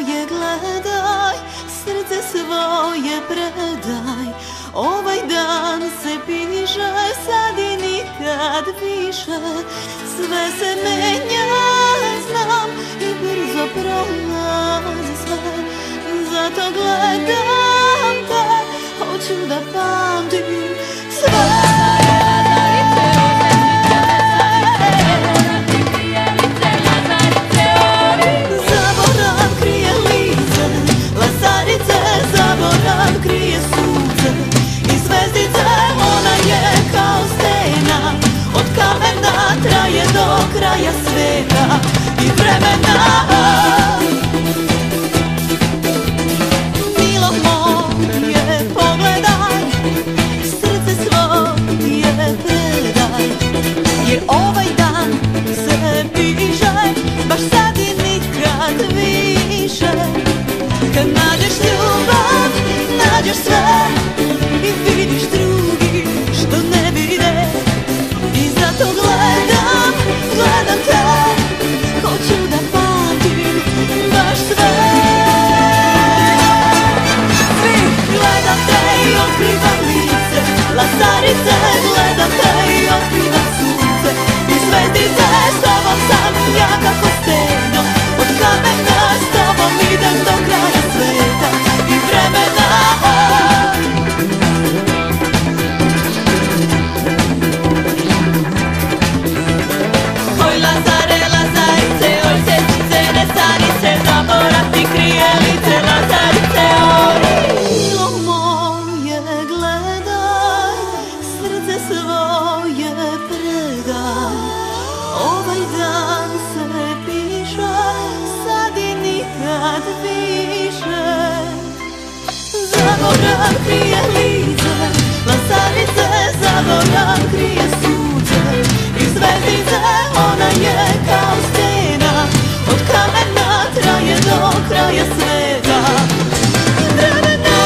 svoje gledaj, srce svoje predaj. Ovaj dan se piše, sad i nikad više. Sve se menja, znam, i brzo prolazi sve. Zato gledam te, hoću da pamtim sve. Zaborav krije sunce i zvezdice, ona je kao stena, od kamena traje do kraja sveta i vremena. Milo moje, pogledaj, srce svoje predaj, jer ovaj dan se piše, baš sad i nikad više. Kad nađeš ljubav, nađeš sve i vidiš drugi što ne vide. I zato gledam, gledam te, hoću da pamtim baš sve. Svi gledam te i otkrivam lice, Lazarice, gledam te i otkrivam sunce i zvezdice. S tobom sam ja kako steno, od kamena s tobom idem do kraja sveta i vremena. Oj Lazare, Lazarice, oj sećice, ne stanice, zaborav ti krije lice, Lazarice, oj. Milo moje, gledaj, srce svoje predaj, ovaj dan se piše, sad i nikad više. Zaborav krije lice, Lazarice, zaborav krije sunce i zvezdice, ona je kao stena, od kamena traje do kraja sveta. Vremena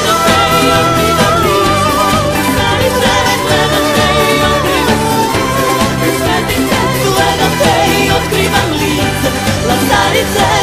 i otkrivam lice, Lazarice, gledam te i otkrivam sunce i zvezdice, gledam te i otkrivam lice, Lazarice.